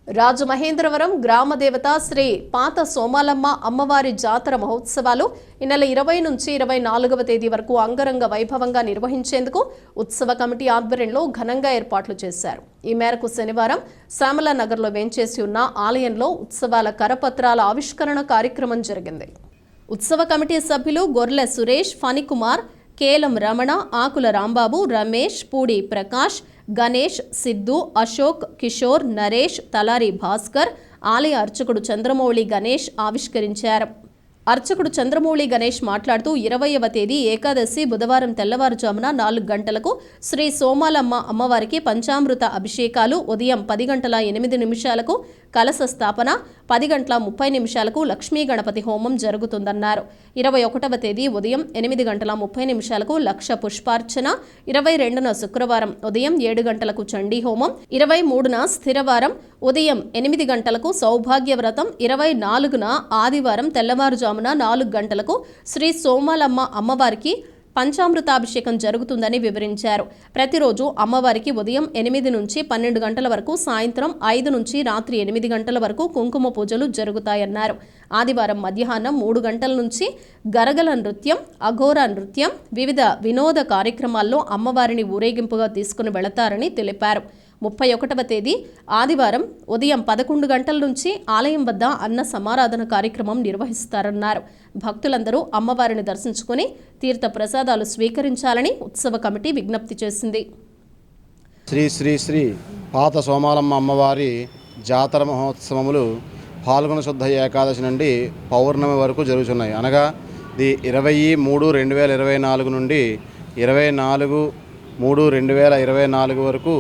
రాజమహేంద్రవరం గ్రామదేవత శ్రీ పాత సోమాలమ్మ అమ్మవారి జాతర మహోత్సవాలు ఈ నెల 20 నుంచి 24వ తేదీ వరకు అంగరంగ వైభవంగా నిర్వహించేందుకు ఉత్సవ కమిటీ ఆధ్వర్యంలో ఘనంగా ఏర్పాట్లు చేశారు. ఈ మేరకు శనివారం శ్యామలానగర్లో వేంచేసి ఉన్న ఆలయంలో ఉత్సవాల కరపత్రాల ఆవిష్కరణ కార్యక్రమం జరిగింది. ఉత్సవ కమిటీ సభ్యులు గొర్లె సురేష్, ఫణికుమార్, కేలం రమణ, ఆకుల రాంబాబు, రమేష్, పూడి ప్రకాష్, గణేష్, సిద్ధు, అశోక్, కిషోర్, నరేష్, తలారి భాస్కర్, ఆలయ అర్చకుడు చంద్రమౌళి గణేష్ ఆవిష్కరించారు. అర్చకుడు చంద్రమౌళి గణేష్ మాట్లాడుతూ 20వ తేదీ ఏకాదశి బుధవారం తెల్లవారుజామున 4 గంటలకు శ్రీ సోమాలమ్మ అమ్మవారికి పంచామృత అభిషేకాలు, ఉదయం 10 గంటల 8 నిమిషాలకు కలశ స్థాపన, 10 గంటల 30 నిమిషాలకు లక్ష్మీ గణపతి హోమం జరుగుతుందన్నారు. 21వ తేదీ ఉదయం 8 గంటల 30 నిమిషాలకు లక్ష పుష్పార్చన, 22న శుక్రవారం ఉదయం 7 గంటలకు చండీ హోమం, 23న స్థిరవారం ఉదయం 8 గంటలకు సౌభాగ్య వ్రతం, 24న ఆదివారం తెల్లవారుజామున 4 గంటలకు శ్రీ సోమాలమ్మ అమ్మవారికి పంచామృతాభిషేకం జరుగుతుందని వివరించారు. ప్రతిరోజు అమ్మవారికి ఉదయం 8 నుంచి 12 గంటల వరకు, సాయంత్రం 5 నుంచి రాత్రి 8 గంటల వరకు కుంకుమ పూజలు జరుగుతాయన్నారు. ఆదివారం మధ్యాహ్నం 3 గంటల నుంచి గరగల నృత్యం, అఘోరా నృత్యం, వివిధ వినోద కార్యక్రమాల్లో అమ్మవారిని ఊరేగింపుగా తీసుకుని వెళతారని తెలిపారు. 31వ తేదీ ఆదివారం ఉదయం 11 గంటల నుంచి ఆలయం వద్ద అన్న సమారాధన కార్యక్రమం నిర్వహిస్తారన్నారు. భక్తులందరూ అమ్మవారిని దర్శించుకుని తీర్థ ప్రసాదాలు స్వీకరించాలని ఉత్సవ కమిటీ విజ్ఞప్తి చేసింది. శ్రీ శ్రీ శ్రీ పాత సోమాలమ్మ అమ్మవారి జాతర మహోత్సవములు పాల్గొన శుద్ధ ఏకాదశి నుండి పౌర్ణమి వరకు జరుగుతున్నాయి. అనగా ఇది 20/3/2024 నుండి 24/3/2024 వరకు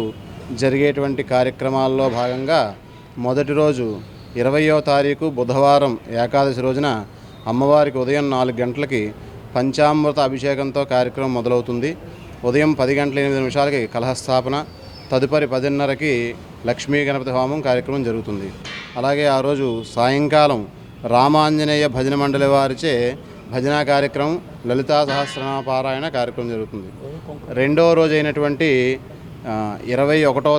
జరిగేటువంటి కార్యక్రమాల్లో భాగంగా మొదటి రోజు 20వ తారీఖు బుధవారం ఏకాదశి రోజున అమ్మవారికి ఉదయం 4 గంటలకి పంచామృత అభిషేకంతో కార్యక్రమం మొదలవుతుంది. ఉదయం 10 గంటల 8 నిమిషాలకి కలహస్థాపన, తదుపరి 10:30కి లక్ష్మీ గణపతి హోమం కార్యక్రమం జరుగుతుంది. అలాగే ఆ రోజు సాయంకాలం రామాంజనేయ భజన మండలి వారిచే భజనా కార్యక్రమం, లలితా సహస్రనామ పారాయణ కార్యక్రమం జరుగుతుంది. రెండవ రోజు అయినటువంటి 21వ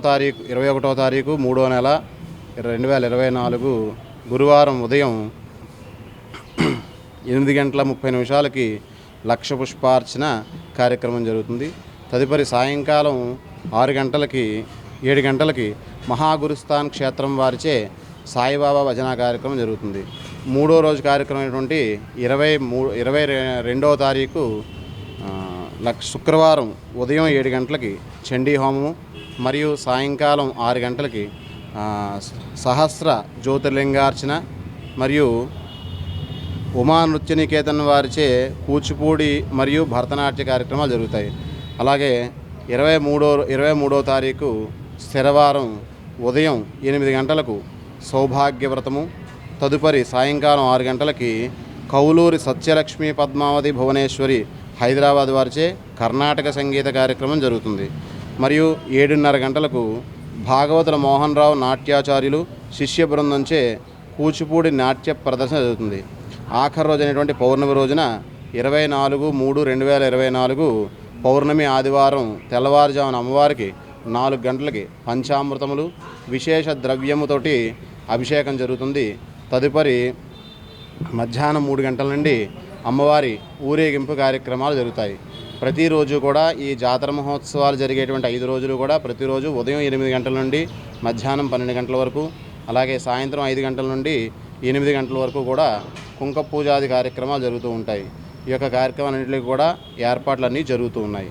తారీఖు 3వ నెల 2024 గురువారం ఉదయం 8 గంటల 30 నిమిషాలకి లక్ష పుష్పార్చన కార్యక్రమం జరుగుతుంది. తదుపరి సాయంకాలం 6 గంటలకి 7 గంటలకి మహాగురుస్థాన్ క్షేత్రం వారిచే సాయిబాబా భజన కార్యక్రమం జరుగుతుంది. మూడో రోజు కార్యక్రమం అయినటువంటి 22వ తారీఖు శుక్రవారం ఉదయం 7 గంటలకి చండీ హోమము మరియు సాయంకాలం 6 గంటలకి సహస్ర జ్యోతిర్లింగార్చన మరియు ఉమా నృత్యనికేతన్ వారిచే కూచిపూడి మరియు భరతనాట్య కార్యక్రమాలు జరుగుతాయి. అలాగే 23వ తారీఖు స్థిరవారం ఉదయం 8 గంటలకు సౌభాగ్య వ్రతము, తదుపరి సాయంకాలం 6 గంటలకి కౌలూరి సత్యలక్ష్మి పద్మావతి భువనేశ్వరి హైదరాబాద్ వారిచే కర్ణాటక సంగీత కార్యక్రమం జరుగుతుంది. మరియు 7:30 గంటలకు భాగవతుల మోహన్ రావు నాట్యాచార్యులు శిష్య బృందంచే కూచిపూడి నాట్య ప్రదర్శన జరుగుతుంది. ఆఖరి రోజు అయినటువంటి పౌర్ణమి రోజున 24/3/2024 పౌర్ణమి ఆదివారం తెల్లవారుజామున అమ్మవారికి 4 గంటలకి పంచామృతములు విశేష ద్రవ్యముతోటి అభిషేకం జరుగుతుంది. తదుపరి మధ్యాహ్నం 3 గంటల నుండి అమ్మవారి ఊరేగింపు కార్యక్రమాలు జరుగుతాయి. ప్రతిరోజు కూడా ఈ జాతర మహోత్సవాలు జరిగేటువంటి 5 రోజులు కూడా ప్రతిరోజు ఉదయం 8 గంటల నుండి మధ్యాహ్నం 12 గంటల వరకు, అలాగే సాయంత్రం 5 గంటల నుండి 8 గంటల వరకు కూడా కుంక పూజాది కార్యక్రమాలు జరుగుతూ ఉంటాయి. ఈ యొక్క కార్యక్రమాలన్నింటికి కూడా ఏర్పాట్లన్నీ జరుగుతూ ఉన్నాయి.